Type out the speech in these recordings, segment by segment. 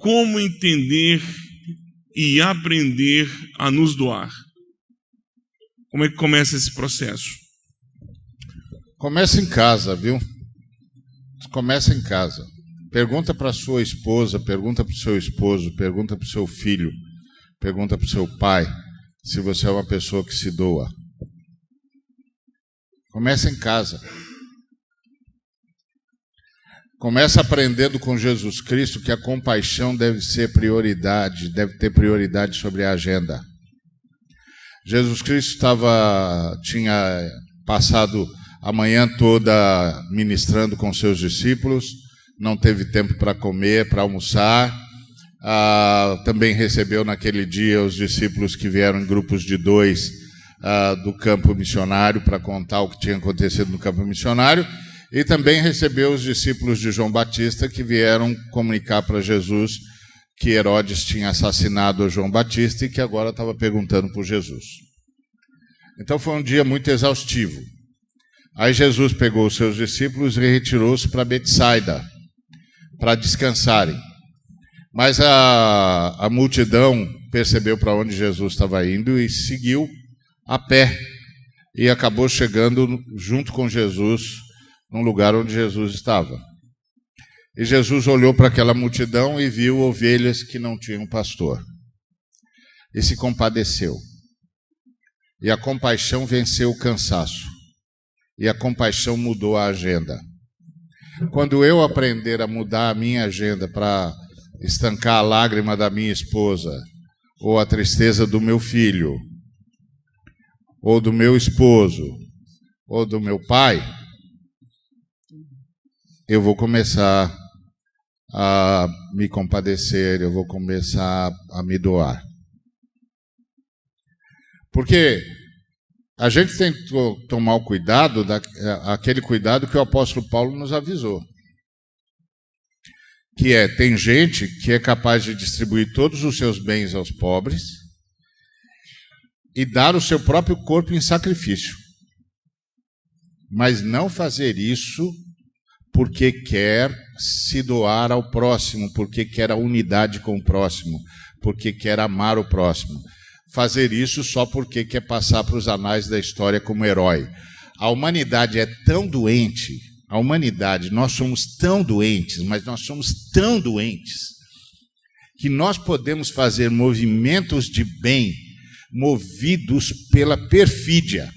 como entender e aprender a nos doar? Como é que começa esse processo? Começa em casa, viu? Começa em casa. Pergunta para sua esposa, pergunta para o seu esposo, pergunta para o seu filho, pergunta para o seu pai, se você é uma pessoa que se doa. Começa em casa. Começa aprendendo com Jesus Cristo que a compaixão deve ser prioridade, deve ter prioridade sobre a agenda. Jesus Cristo tinha passado a manhã toda ministrando com seus discípulos, não teve tempo para comer, para almoçar. Também recebeu naquele dia os discípulos que vieram em grupos de 2 do campo missionário para contar o que tinha acontecido no campo missionário. E também recebeu os discípulos de João Batista que vieram comunicar para Jesus que Herodes tinha assassinado João Batista e que agora estava perguntando por Jesus. Então foi um dia muito exaustivo. Aí Jesus pegou os seus discípulos e retirou-se para Betsaida, para descansarem. Mas a multidão percebeu para onde Jesus estava indo e seguiu a pé. E acabou chegando junto com Jesus num lugar onde Jesus estava. E Jesus olhou para aquela multidão e viu ovelhas que não tinham pastor. E se compadeceu. E a compaixão venceu o cansaço. E a compaixão mudou a agenda. Quando eu aprender a mudar a minha agenda para estancar a lágrima da minha esposa, ou a tristeza do meu filho, ou do meu esposo, ou do meu pai, eu vou começar a me compadecer, eu vou começar a me doar. Porque a gente tem que tomar o cuidado, aquele cuidado que o apóstolo Paulo nos avisou. Que tem gente que é capaz de distribuir todos os seus bens aos pobres e dar o seu próprio corpo em sacrifício. Mas não fazer isso porque quer se doar ao próximo, porque quer a unidade com o próximo, porque quer amar o próximo. Fazer isso só porque quer passar para os anais da história como herói. A humanidade é tão doente, nós somos tão doentes, mas nós somos tão doentes, que nós podemos fazer movimentos de bem movidos pela perfídia,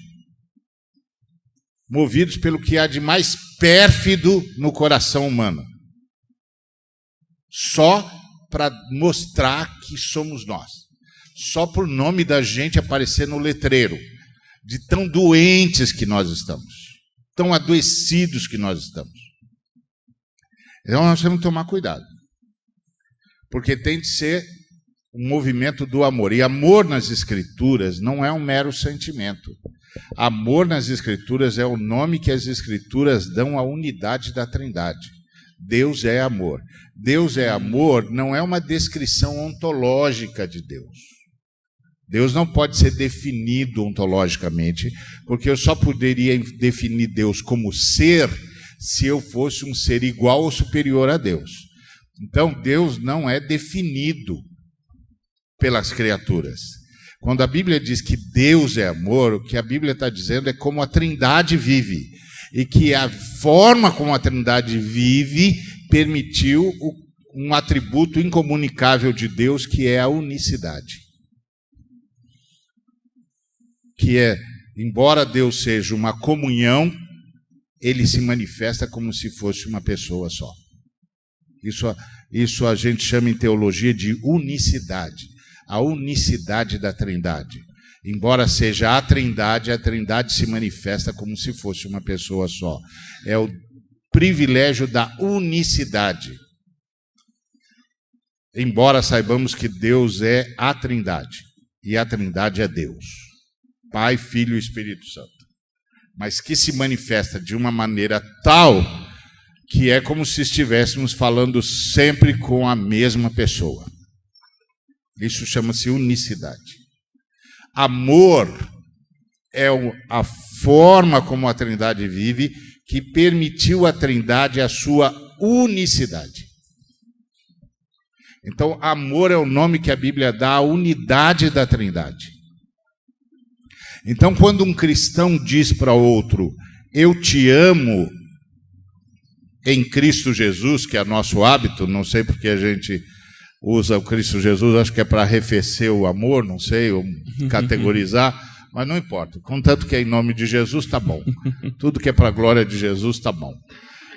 movidos pelo que há de mais pérfido no coração humano, só para mostrar que somos nós, só por nome da gente aparecer no letreiro, de tão doentes que nós estamos, tão adoecidos que nós estamos. Então nós temos que tomar cuidado, porque tem de ser um movimento do amor, e amor nas Escrituras não é um mero sentimento. Amor nas Escrituras é o nome que as Escrituras dão à unidade da Trindade. Deus é amor. Deus é amor não é uma descrição ontológica de Deus. Deus não pode ser definido ontologicamente, porque eu só poderia definir Deus como ser se eu fosse um ser igual ou superior a Deus. Então, Deus não é definido pelas criaturas. Quando a Bíblia diz que Deus é amor, o que a Bíblia está dizendo é como a Trindade vive. E que a forma como a Trindade vive permitiu um atributo incomunicável de Deus, que é a unicidade. Que é, embora Deus seja uma comunhão, ele se manifesta como se fosse uma pessoa só. Isso a gente chama em teologia de unicidade. A unicidade da Trindade. Embora seja a Trindade se manifesta como se fosse uma pessoa só. É o privilégio da unicidade. Embora saibamos que Deus é a Trindade, e a Trindade é Deus, Pai, Filho e Espírito Santo. Mas que se manifesta de uma maneira tal que é como se estivéssemos falando sempre com a mesma pessoa. Isso chama-se unicidade. Amor é a forma como a Trindade vive, que permitiu à Trindade a sua unicidade. Então, amor é o nome que a Bíblia dá à unidade da Trindade. Então, quando um cristão diz para outro, eu te amo em Cristo Jesus, que é nosso hábito, não sei porque a gente usa o Cristo Jesus, acho que é para arrefecer o amor, não sei, ou categorizar, mas não importa. Contanto que é em nome de Jesus, tá bom. Tudo que é para a glória de Jesus, tá bom.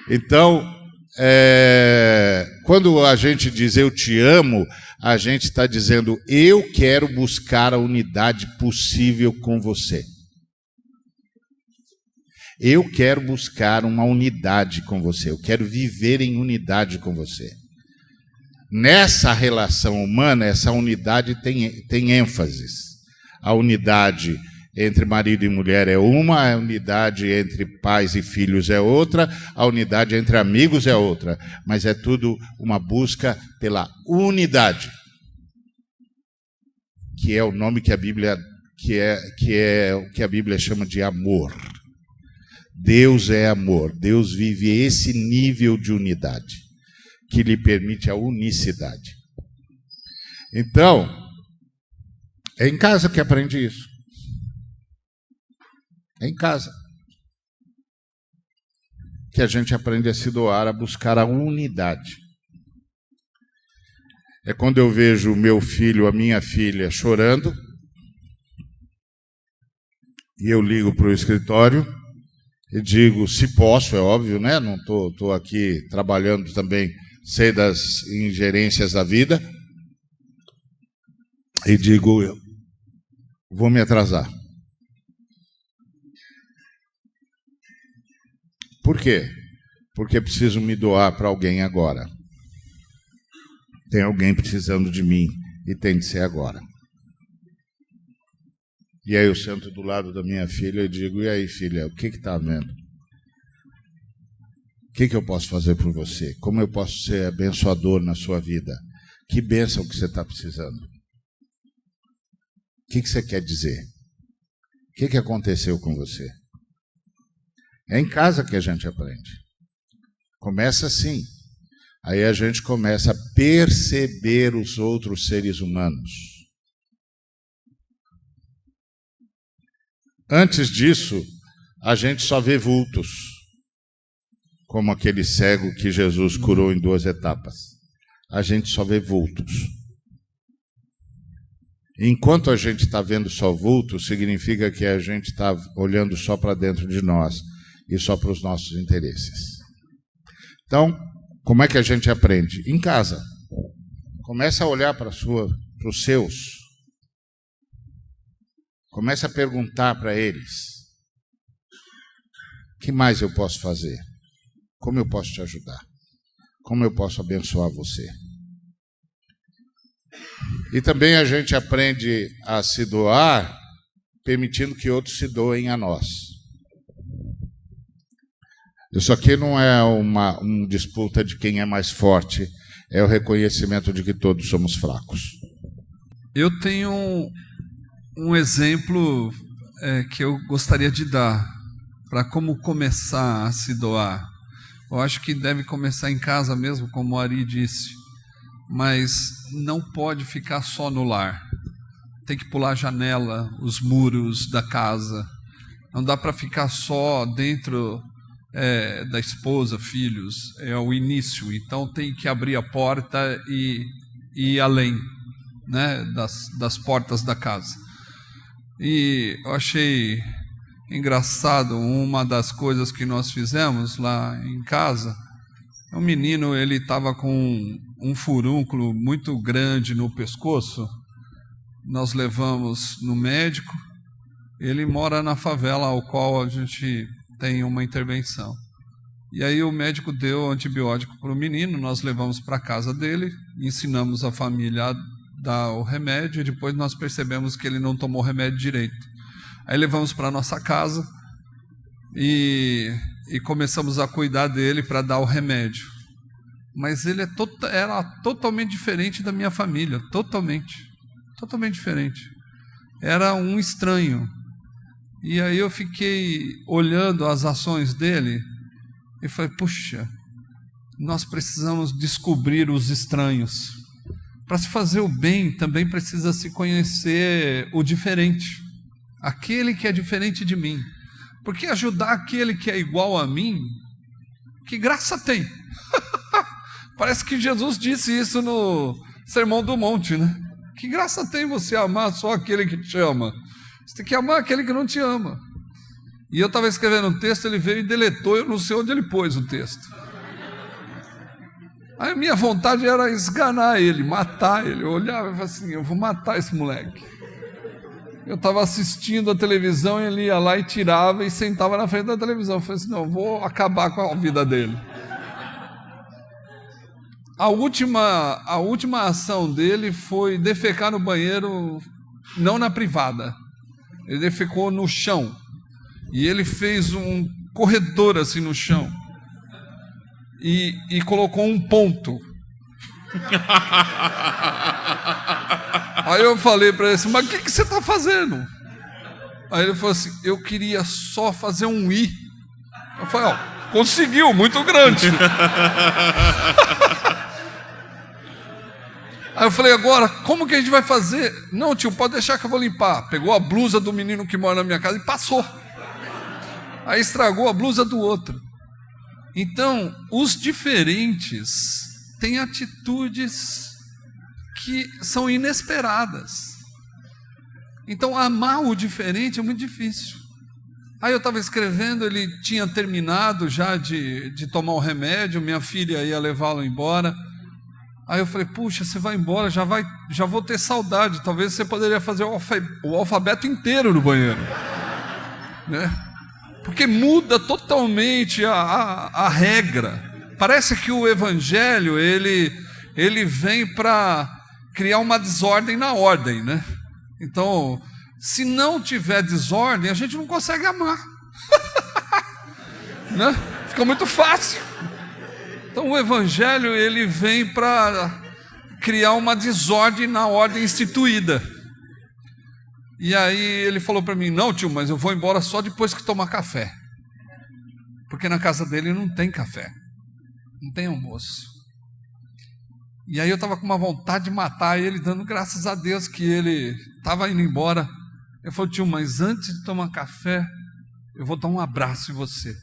Então, quando a gente diz eu te amo, a gente está dizendo eu quero buscar a unidade possível com você. Eu quero buscar uma unidade com você, eu quero viver em unidade com você. Nessa relação humana, essa unidade tem ênfases. A unidade entre marido e mulher é uma, a unidade entre pais e filhos é outra, a unidade entre amigos é outra, mas é tudo uma busca pela unidade, que é o nome que a Bíblia o que a Bíblia chama de amor. Deus é amor, Deus vive esse nível de unidade, que lhe permite a unicidade. Então, é em casa que aprende isso. É em casa que a gente aprende a se doar, a buscar a unidade. É quando eu vejo o meu filho, a minha filha chorando, e eu ligo para o escritório e digo, se posso, é óbvio, né? Não estou aqui trabalhando também, sei das ingerências da vida, e digo, eu vou me atrasar. Por quê? Porque preciso me doar para alguém agora. Tem alguém precisando de mim e tem de ser agora. E aí eu sento do lado da minha filha e digo, e aí filha, o que está havendo? O que eu posso fazer por você? Como eu posso ser abençoador na sua vida? Que bênção que você está precisando? O que você quer dizer? O que aconteceu com você? É em casa que a gente aprende. Começa assim. Aí a gente começa a perceber os outros seres humanos. Antes disso, a gente só vê vultos, como aquele cego que Jesus curou em 2 etapas. A gente só vê vultos. Enquanto a gente está vendo só vultos, significa que a gente está olhando só para dentro de nós e só para os nossos interesses. Então, como é que a gente aprende? Em casa. Começa a olhar para os seus. Começa a perguntar para eles. O que mais eu posso fazer? Como eu posso te ajudar? Como eu posso abençoar você? E também a gente aprende a se doar, permitindo que outros se doem a nós. Isso aqui não é uma disputa de quem é mais forte, é o reconhecimento de que todos somos fracos. Eu tenho um exemplo que eu gostaria de dar para como começar a se doar. Eu acho que deve começar em casa mesmo, como o Ari disse, mas não pode ficar só no lar. Tem que pular a janela, os muros da casa. Não dá para ficar só dentro da esposa, filhos. É o início. Então tem que abrir a porta e ir além, né, das portas da casa. E eu achei engraçado uma das coisas que nós fizemos lá em casa. O menino, ele estava com um furúnculo muito grande no pescoço. Nós levamos no médico. Ele mora na favela ao qual a gente tem uma intervenção. E aí o médico deu antibiótico para o menino, nós levamos para a casa dele, ensinamos a família a dar o remédio, e depois nós percebemos que ele não tomou o remédio direito. Aí levamos para a nossa casa e começamos a cuidar dele para dar o remédio. Mas ele era totalmente diferente da minha família, totalmente diferente. Era um estranho. E aí eu fiquei olhando as ações dele e falei, puxa, nós precisamos descobrir os estranhos. Para se fazer o bem, também precisa se conhecer o diferente, aquele que é diferente de mim. Porque ajudar aquele que é igual a mim, que graça tem? Parece que Jesus disse isso no Sermão do Monte, né? Que graça tem você amar só aquele que te ama? Você tem que amar aquele que não te ama. E eu estava escrevendo um texto, ele veio e deletou, eu não sei onde ele pôs o texto. Aí a minha vontade era esganar ele, matar ele. Eu olhava e falava assim, eu vou matar esse moleque. Eu estava assistindo a televisão e ele ia lá e tirava e sentava na frente da televisão. Eu falei assim, não, eu vou acabar com a vida dele. A última ação dele foi defecar no banheiro, não na privada. Ele defecou no chão. E ele fez um corredor assim no chão. E colocou um ponto. Aí eu falei para ele assim, mas o que você está fazendo? Aí ele falou assim, eu queria só fazer um I. Eu falei, ó, conseguiu, muito grande. Aí eu falei, agora, como que a gente vai fazer? Não, tio, pode deixar que eu vou limpar. Pegou a blusa do menino que mora na minha casa e passou. Aí estragou a blusa do outro. Então, os diferentes têm atitudes que são inesperadas. Então, amar o diferente é muito difícil. Aí eu estava escrevendo, ele tinha terminado já de tomar o remédio, minha filha ia levá-lo embora. Aí eu falei, puxa, você vai embora, já vou ter saudade, talvez você poderia fazer o alfabeto inteiro no banheiro. Né? Porque muda totalmente a regra. Parece que o evangelho, ele vem para criar uma desordem na ordem, né? Então, se não tiver desordem, a gente não consegue amar. Né? Fica muito fácil. Então, o evangelho, ele vem para criar uma desordem na ordem instituída. E aí ele falou para mim, não, tio, mas eu vou embora só depois que tomar café. Porque na casa dele não tem café. Não tem almoço. E aí eu estava com uma vontade de matar ele, dando graças a Deus que ele estava indo embora. Eu falei, tio, mas antes de tomar café, eu vou dar um abraço em você.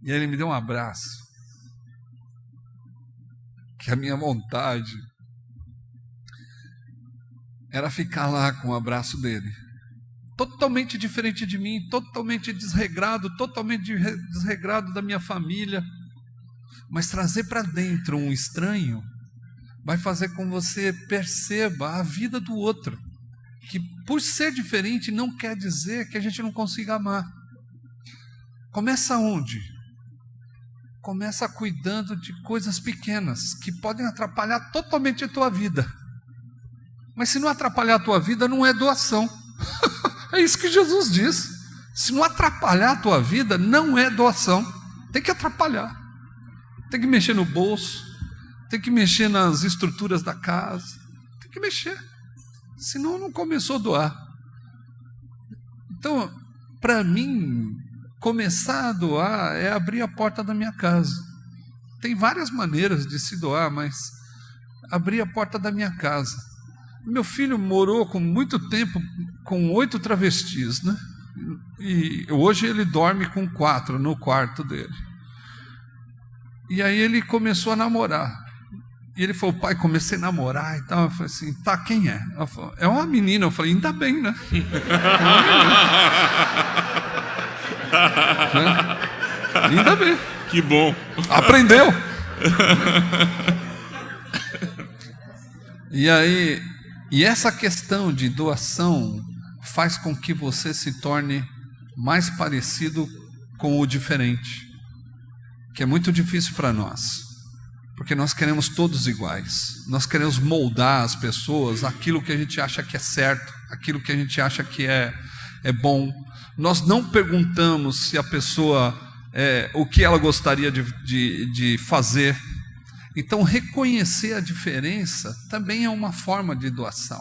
E aí ele me deu um abraço. Que a minha vontade era ficar lá com o abraço dele. Totalmente diferente de mim, totalmente desregrado da minha família. Mas trazer para dentro um estranho vai fazer com que você perceba a vida do outro. Que por ser diferente não quer dizer que a gente não consiga amar. Começa onde? Começa cuidando de coisas pequenas que podem atrapalhar totalmente a tua vida. Mas se não atrapalhar a tua vida, não é doação. É isso que Jesus diz. Se não atrapalhar a tua vida, não é doação. Tem que atrapalhar. Tem que mexer no bolso. Tem que mexer nas estruturas da casa. Tem que mexer. Senão não começou a doar. Então, para mim, começar a doar é abrir a porta da minha casa. Tem várias maneiras de se doar, mas abrir a porta da minha casa. Meu filho morou com muito tempo com 8 travestis, né? E hoje ele dorme com 4 no quarto dele. E aí ele começou a namorar. E ele falou, pai, comecei a namorar e tal. Eu falei assim, tá, quem é? Ela falou, é uma menina. Eu falei, ainda bem, né? Ainda bem. Que bom. Aprendeu. E essa questão de doação faz com que você se torne mais parecido com o diferente, que é muito difícil para nós, porque nós queremos todos iguais, nós queremos moldar as pessoas aquilo que a gente acha que é certo, aquilo que a gente acha que é bom. Nós não perguntamos se a pessoa o que ela gostaria de fazer. Então, reconhecer a diferença também é uma forma de doação.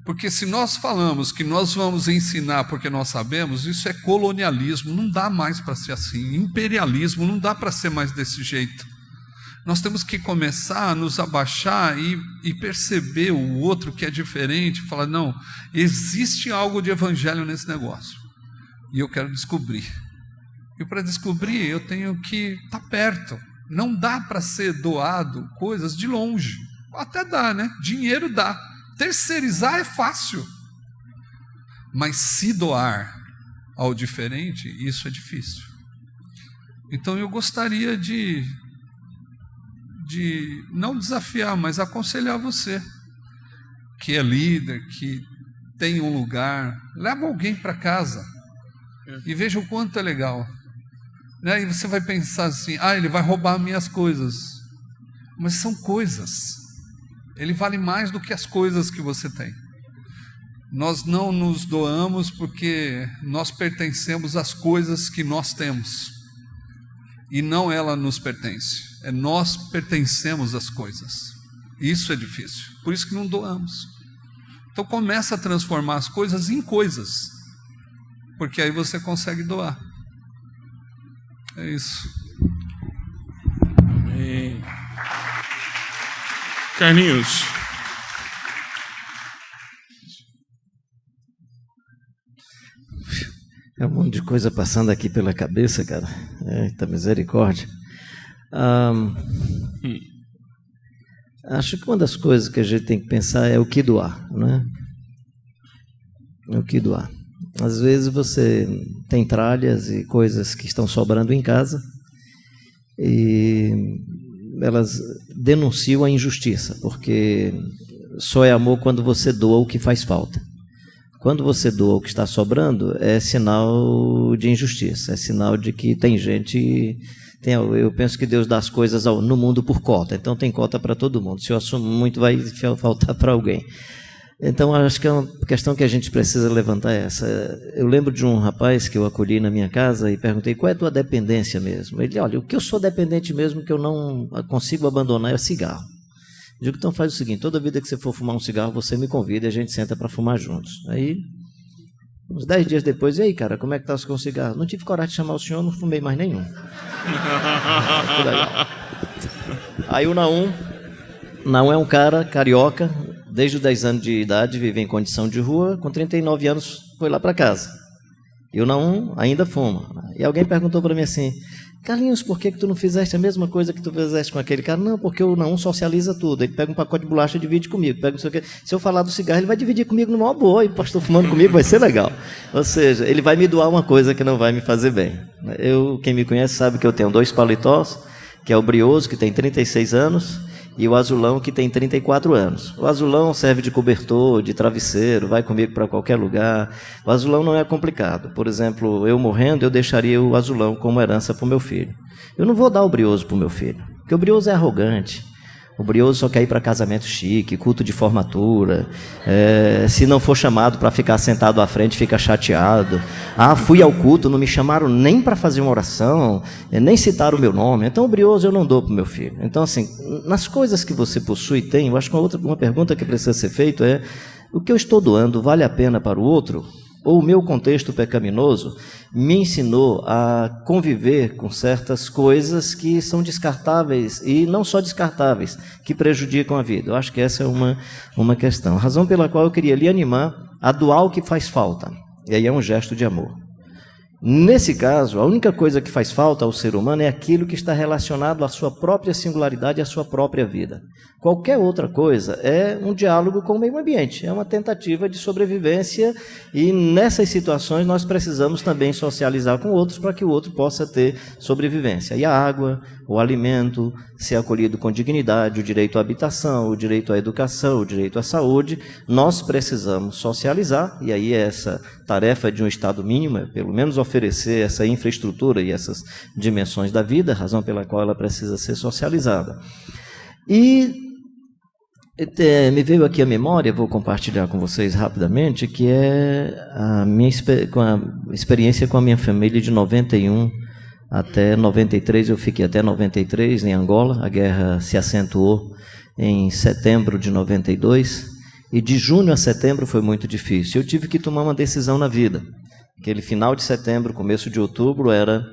Porque se nós falamos que nós vamos ensinar porque nós sabemos, isso é colonialismo, não dá mais para ser assim. Imperialismo, não dá para ser mais desse jeito. Nós temos que começar a nos abaixar e perceber o outro que é diferente, falar, não, existe algo de evangelho nesse negócio, e eu quero descobrir. E para descobrir, eu tenho que estar perto. Não dá para ser doado coisas de longe. Até dá, né? Dinheiro dá. Terceirizar é fácil. Mas se doar ao diferente, isso é difícil. Então eu gostaria de não desafiar, mas aconselhar você, que é líder, que tem um lugar, leva alguém para casa e veja o quanto é legal. Né? E você vai pensar assim, ele vai roubar minhas coisas. Mas são coisas. Ele vale mais do que as coisas que você tem. Nós não nos doamos porque nós pertencemos às coisas que nós temos. E não ela nos pertence. É nós pertencemos às coisas. Isso é difícil. Por isso que não doamos. Então começa a transformar as coisas em coisas. Porque aí você consegue doar. É isso. Amém. Carlinhos. É um monte de coisa passando aqui pela cabeça, cara. Eita misericórdia. Acho que uma das coisas que a gente tem que pensar é o que doar, né? O que doar. Às vezes você tem tralhas e coisas que estão sobrando em casa e elas denunciam a injustiça, porque só é amor quando você doa o que faz falta. Quando você doa o que está sobrando, é sinal de injustiça, é sinal de que tem gente... eu penso que Deus dá as coisas no mundo por cota, então tem cota para todo mundo. Se eu assumo muito, vai faltar para alguém. Então, acho que é uma questão que a gente precisa levantar essa. Eu lembro de um rapaz que eu acolhi na minha casa e perguntei, qual é a tua dependência mesmo? Ele, olha, o que eu sou dependente mesmo, que eu não consigo abandonar, é cigarro. Eu digo, então faz o seguinte, toda vida que você for fumar um cigarro, você me convida e a gente senta para fumar juntos. Aí, uns 10 dias depois, e aí, cara, como é que tá com o cigarro? Não tive coragem de chamar o senhor, não fumei mais nenhum. Aí o Naum é um cara carioca, desde os 10 anos de idade, vive em condição de rua, com 39 anos foi lá para casa. E o Naum ainda fuma. E alguém perguntou para mim assim, Carlinhos, por que tu não fizeste a mesma coisa que tu fizeste com aquele cara? Não, porque o Naum socializa tudo. Ele pega um pacote de bolacha e divide comigo. Pega não sei o quê. Se eu falar do cigarro, ele vai dividir comigo numa boa. E pastor fumando comigo vai ser legal. Ou seja, ele vai me doar uma coisa que não vai me fazer bem. Quem me conhece sabe que eu tenho 2 paletós, que é o Brioso, que tem 36 anos, e o Azulão, que tem 34 anos. O Azulão serve de cobertor, de travesseiro, vai comigo para qualquer lugar. O Azulão não é complicado. Por exemplo, eu morrendo, eu deixaria o Azulão como herança para o meu filho. Eu não vou dar o Brioso para o meu filho, porque o Brioso é arrogante. O Brioso só quer ir para casamento chique, culto de formatura. Se não for chamado para ficar sentado à frente, fica chateado. Fui ao culto, não me chamaram nem para fazer uma oração, nem citaram o meu nome. Então o Brioso eu não dou para o meu filho. Então assim, nas coisas que você possui e tem, eu acho que uma pergunta que precisa ser feita é, o que eu estou doando vale a pena para o outro? Ou o meu contexto pecaminoso me ensinou a conviver com certas coisas que são descartáveis, e não só descartáveis, que prejudicam a vida. Eu acho que essa é uma questão. A razão pela qual eu queria lhe animar a doar o que faz falta. E aí é um gesto de amor. Nesse caso, a única coisa que faz falta ao ser humano é aquilo que está relacionado à sua própria singularidade, à sua própria vida. Qualquer outra coisa é um diálogo com o meio ambiente, é uma tentativa de sobrevivência, e nessas situações nós precisamos também socializar com outros para que o outro possa ter sobrevivência. E a água, o alimento, ser acolhido com dignidade, o direito à habitação, o direito à educação, o direito à saúde, nós precisamos socializar, e aí essa tarefa de um Estado mínimo é pelo menos oferecer essa infraestrutura e essas dimensões da vida, razão pela qual ela precisa ser socializada. E me veio aqui à memória, vou compartilhar com vocês rapidamente, que é a minha experiência com a minha família de 91 até 93, eu fiquei até 93 em Angola, a guerra se acentuou em setembro de 92, e de junho a setembro foi muito difícil. Eu tive que tomar uma decisão na vida. Aquele final de setembro, começo de outubro, era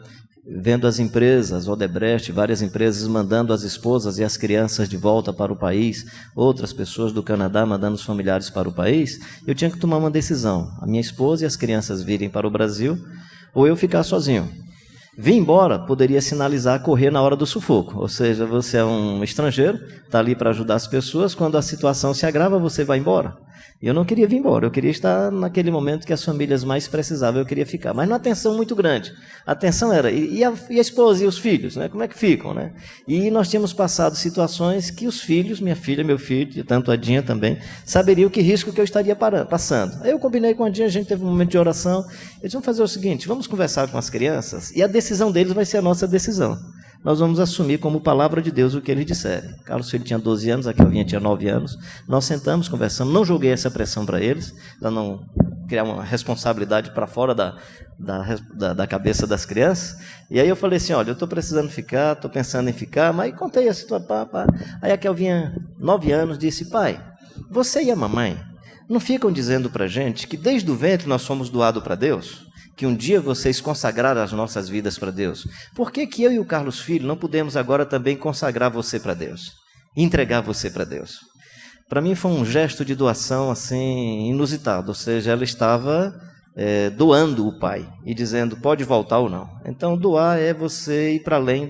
vendo as empresas, Odebrecht, várias empresas mandando as esposas e as crianças de volta para o país, outras pessoas do Canadá mandando os familiares para o país, eu tinha que tomar uma decisão. A minha esposa e as crianças virem para o Brasil ou eu ficar sozinho. Vir embora poderia sinalizar correr na hora do sufoco, ou seja, você é um estrangeiro, está ali para ajudar as pessoas, quando a situação se agrava, você vai embora. Eu não queria vir embora, eu queria estar naquele momento que as famílias mais precisavam, eu queria ficar, mas numa tensão muito grande. A tensão era, e a esposa e os filhos, né? Como é que ficam, né? E nós tínhamos passado situações que os filhos, minha filha, meu filho, e tanto a Dinha também, saberiam que risco que eu estaria passando. Aí eu combinei com a Dinha, a gente teve um momento de oração, eles vão fazer o seguinte, vamos conversar com as crianças, e a decisão deles vai ser a nossa decisão. Nós vamos assumir como palavra de Deus o que eles disserem. Carlos Filho tinha 12 anos, a Kelvinha tinha 9 anos. Nós sentamos, conversamos, não joguei essa pressão para eles, para não criar uma responsabilidade para fora da cabeça das crianças. E aí eu falei assim, olha, eu estou precisando ficar, estou pensando em ficar, mas contei a situação. Aí a Kelvinha, 9 anos, disse, pai, você e a mamãe não ficam dizendo para a gente que desde o ventre nós fomos doados para Deus? Que um dia vocês consagraram as nossas vidas para Deus. Por que que eu e o Carlos Filho não podemos agora também consagrar você para Deus? Entregar você para Deus? Para mim foi um gesto de doação assim inusitado, ou seja, ela estava doando o pai e dizendo pode voltar ou não. Então doar é você ir para além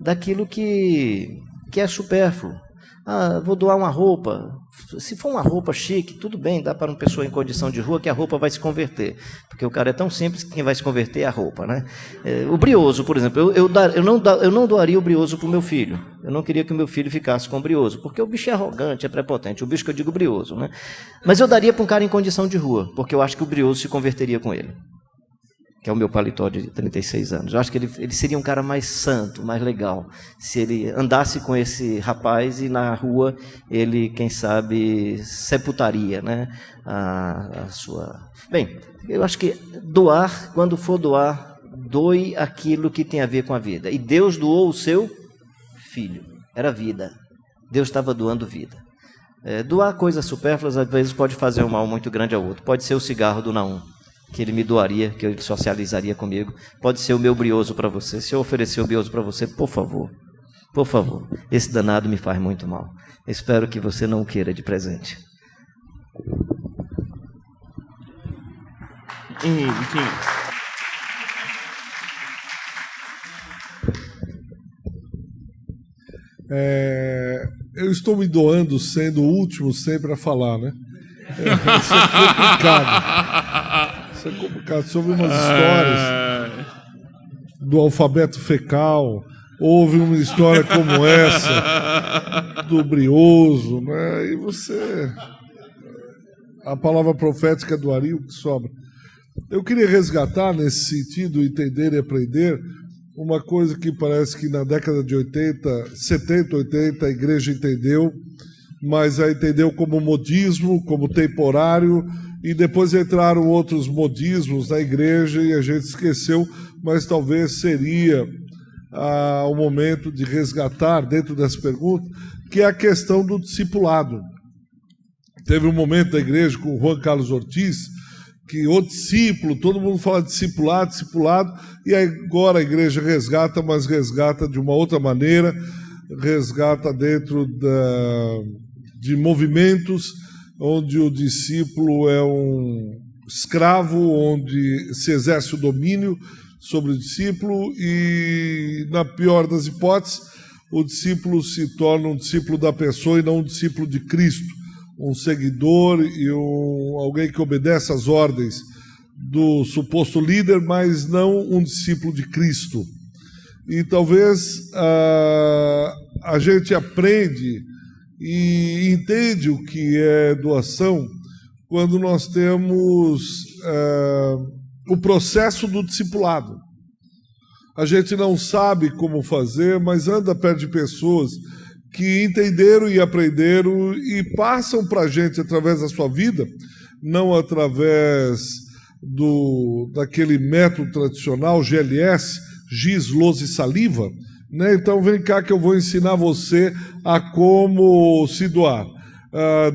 daquilo que é supérfluo. Ah, vou doar uma roupa. Se for uma roupa chique, tudo bem, dá para uma pessoa em condição de rua que a roupa vai se converter. Porque o cara é tão simples que quem vai se converter é a roupa, né? O brioso, por exemplo, eu não doaria o brioso para o meu filho. Eu não queria que o meu filho ficasse com o brioso, porque o bicho é arrogante, é prepotente. O bicho que eu digo brioso, né? Mas eu daria para um cara em condição de rua, porque eu acho que o brioso se converteria com ele. Que é o meu paletó de 36 anos. Eu acho que ele seria um cara mais santo, mais legal, se ele andasse com esse rapaz e na rua ele, quem sabe, sepultaria, né, a sua... Bem, eu acho que doar, quando for doar, doe aquilo que tem a ver com a vida. E Deus doou o seu filho, era vida. Deus estava doando vida. Doar coisas supérfluas, às vezes, pode fazer um mal muito grande ao outro. Pode ser o cigarro do Naum, que ele me doaria, que ele socializaria comigo. Pode ser o meu brioso para você. Se eu oferecer o brioso para você, por favor, esse danado me faz muito mal. Espero que você não o queira de presente. Eu estou me doando sendo o último sempre a falar, né? Isso é complicado. Isso é complicado. Sobre umas histórias do alfabeto fecal, houve uma história como essa, do brioso, né? E você... A palavra profética do Ari, o que sobra. Eu queria resgatar, nesse sentido, entender e aprender, uma coisa que parece que na década de 70, 80, a igreja entendeu, mas a entendeu como modismo, como temporário, e depois entraram outros modismos na igreja e a gente esqueceu, mas talvez seria o momento de resgatar dentro dessa pergunta, que é a questão do discipulado. Teve um momento da igreja com o Juan Carlos Ortiz, que o discípulo, todo mundo fala discipulado, e agora a igreja resgata, mas resgata de uma outra maneira, resgata dentro de movimentos onde o discípulo é um escravo, onde se exerce o domínio sobre o discípulo e, na pior das hipóteses, o discípulo se torna um discípulo da pessoa e não um discípulo de Cristo, um seguidor e alguém que obedece às ordens do suposto líder, mas não um discípulo de Cristo. E talvez a gente aprende e entende o que é doação quando nós temos o processo do discipulado. A gente não sabe como fazer, mas anda perto de pessoas que entenderam e aprenderam e passam para a gente através da sua vida, não através daquele método tradicional, GLS, giz, lousa e saliva, né? Então vem cá que eu vou ensinar você a como se doar.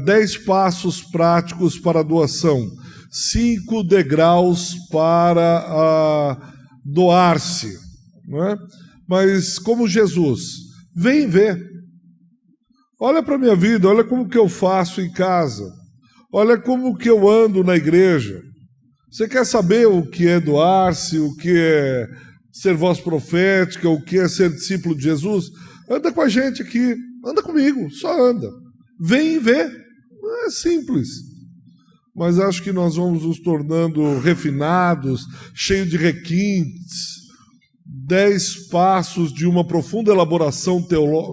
10 passos práticos para a doação, 5 degraus para doar-se, não é? Mas como Jesus, vem ver. Olha para a minha vida, olha como que eu faço em casa, olha como que eu ando na igreja. Você quer saber o que é doar-se, o que é ser voz profética, o que é ser discípulo de Jesus? Anda com a gente aqui, anda comigo, só anda. Vem e vê. É simples. Mas acho que nós vamos nos tornando refinados, cheios de requintes, 10 passos de uma profunda elaboração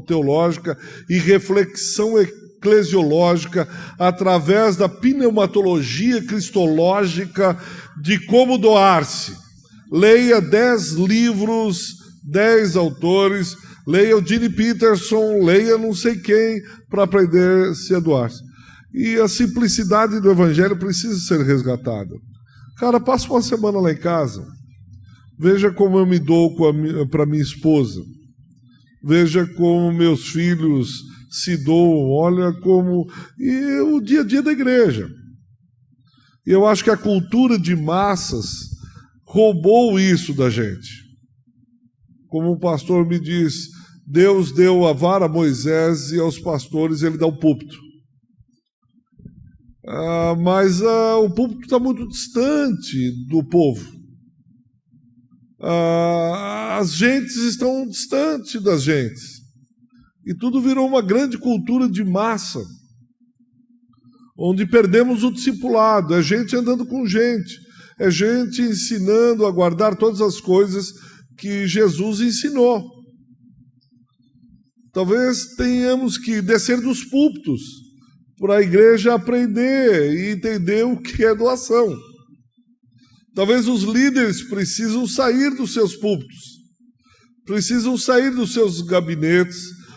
teológica e reflexão eclesiológica através da pneumatologia cristológica de como doar-se. Leia 10 livros, 10 autores, leia o Gene Peterson, leia não sei quem para aprender-se a doar-se. E a simplicidade do evangelho precisa ser resgatada. Cara, passa uma semana lá em casa. Veja como eu me dou para minha esposa. Veja como meus filhos se doam. Olha como... E o dia a dia da igreja. E eu acho que a cultura de massas roubou isso da gente. Como o pastor me diz, Deus deu a vara a Moisés e aos pastores ele dá o púlpito. Mas o púlpito está muito distante do povo. As gentes estão distantes das gentes. E tudo virou uma grande cultura de massa, onde perdemos o discipulado. É gente andando com gente. É gente ensinando a guardar todas as coisas que Jesus ensinou. Talvez tenhamos que descer dos púlpitos para a igreja aprender e entender o que é doação. Talvez os líderes precisam sair dos seus púlpitos, precisam sair dos seus gabinetes,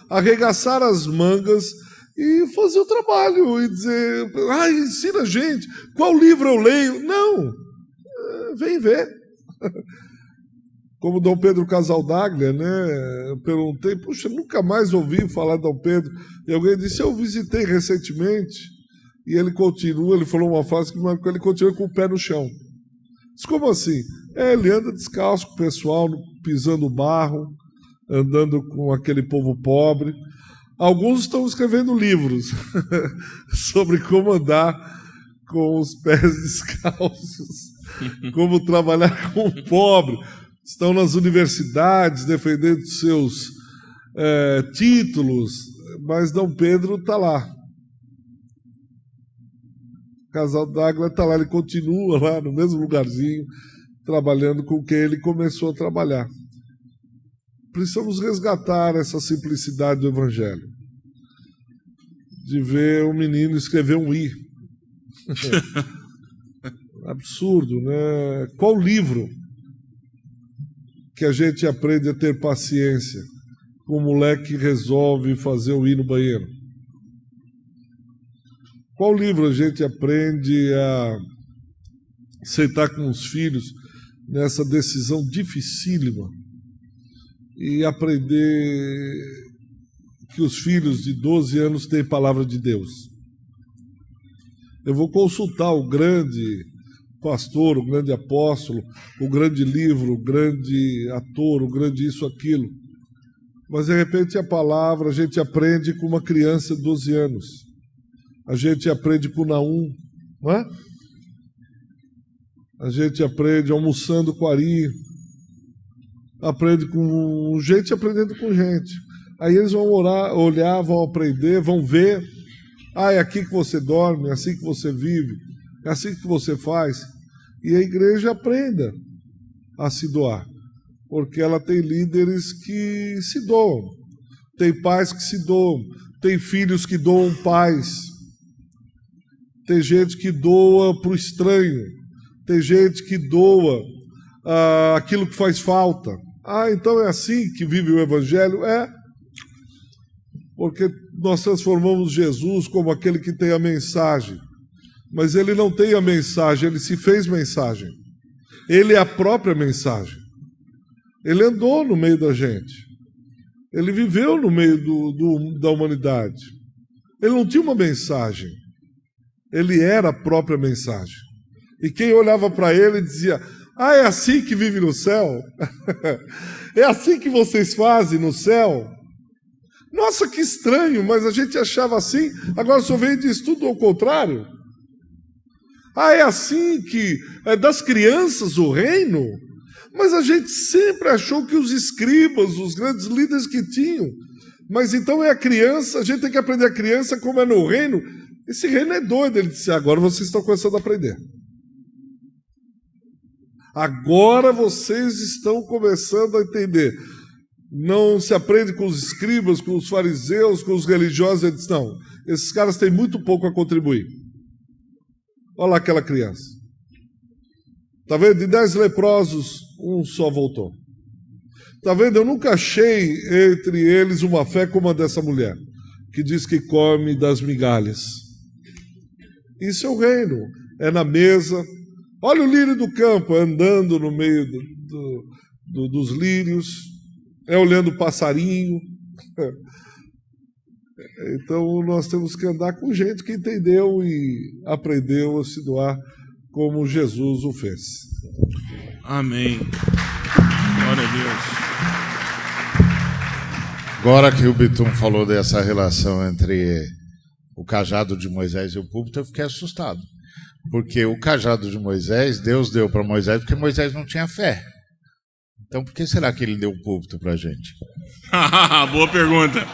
arregaçar as mangas e fazer o trabalho e dizer, ensina a gente, qual livro eu leio? Não, vem ver. Como Dom Pedro Casaldaglia, né? Eu perguntei, puxa, nunca mais ouvi falar de Dom Pedro. E alguém disse, eu visitei recentemente. E ele continua, ele falou uma frase que marcou, ele continua com o pé no chão. Disse, como assim? Ele anda descalço com o pessoal, pisando barro, andando com aquele povo pobre. Alguns estão escrevendo livros sobre como andar com os pés descalços, como trabalhar com o pobre. Estão nas universidades defendendo seus títulos, mas Dom Pedro está lá. Casaldaglia está lá, ele continua lá no mesmo lugarzinho, trabalhando com quem ele começou a trabalhar. Precisamos resgatar essa simplicidade do evangelho. De ver um menino escrever um I. Absurdo, né? Qual livro que a gente aprende a ter paciência com o moleque que resolve fazer o I no banheiro? Qual livro a gente aprende a sentar com os filhos nessa decisão dificílima e aprender que os filhos de 12 anos têm palavra de Deus? Eu vou consultar o grande pastor, o grande apóstolo, o grande livro, o grande ator, o grande isso, aquilo. Mas, de repente, a palavra a gente aprende com uma criança de 12 anos. A gente aprende com Naum, não é? A gente aprende almoçando com Ari. Aprende com gente aprendendo com gente. Aí eles vão olhar, vão aprender, vão ver. É aqui que você dorme, é assim que você vive, é assim que você faz. E a igreja aprenda a se doar, porque ela tem líderes que se doam, tem pais que se doam, tem filhos que doam pais, tem gente que doa para o estranho, tem gente que doa aquilo que faz falta. Então é assim que vive o evangelho? Porque nós transformamos Jesus como aquele que tem a mensagem. Mas ele não tem a mensagem, ele se fez mensagem. Ele é a própria mensagem. Ele andou no meio da gente. Ele viveu no meio da humanidade. Ele não tinha uma mensagem. Ele era a própria mensagem. E quem olhava para ele dizia, Ah, é assim que vive no céu? É assim que vocês fazem no céu? Nossa, que estranho, mas a gente achava assim, agora o senhor vem e diz tudo ao contrário. Ah, é assim que é das crianças o reino? Mas a gente sempre achou que os escribas, os grandes líderes que tinham. Mas então é a criança, a gente tem que aprender a criança como é no reino. Esse reino é doido. Ele disse, agora vocês estão começando a aprender. Agora vocês estão começando a entender. Não se aprende com os escribas, com os fariseus, com os religiosos. Ele disse, não, esses caras têm muito pouco a contribuir. Olha lá aquela criança. Está vendo? De 10 leprosos, um só voltou. Está vendo? Eu nunca achei entre eles uma fé como a dessa mulher, que diz que come das migalhas. Isso é o reino. É na mesa. Olha o lírio do campo andando no meio dos lírios. É olhando o passarinho. Então nós temos que andar com gente que entendeu e aprendeu a se doar como Jesus o fez. Amém. Glória a Deus. Agora que o Bitum falou dessa relação entre o cajado de Moisés e o púlpito, eu fiquei assustado. Porque o cajado de Moisés, Deus deu para Moisés porque Moisés não tinha fé. Então por que será que ele deu o púlpito para a gente? Boa pergunta.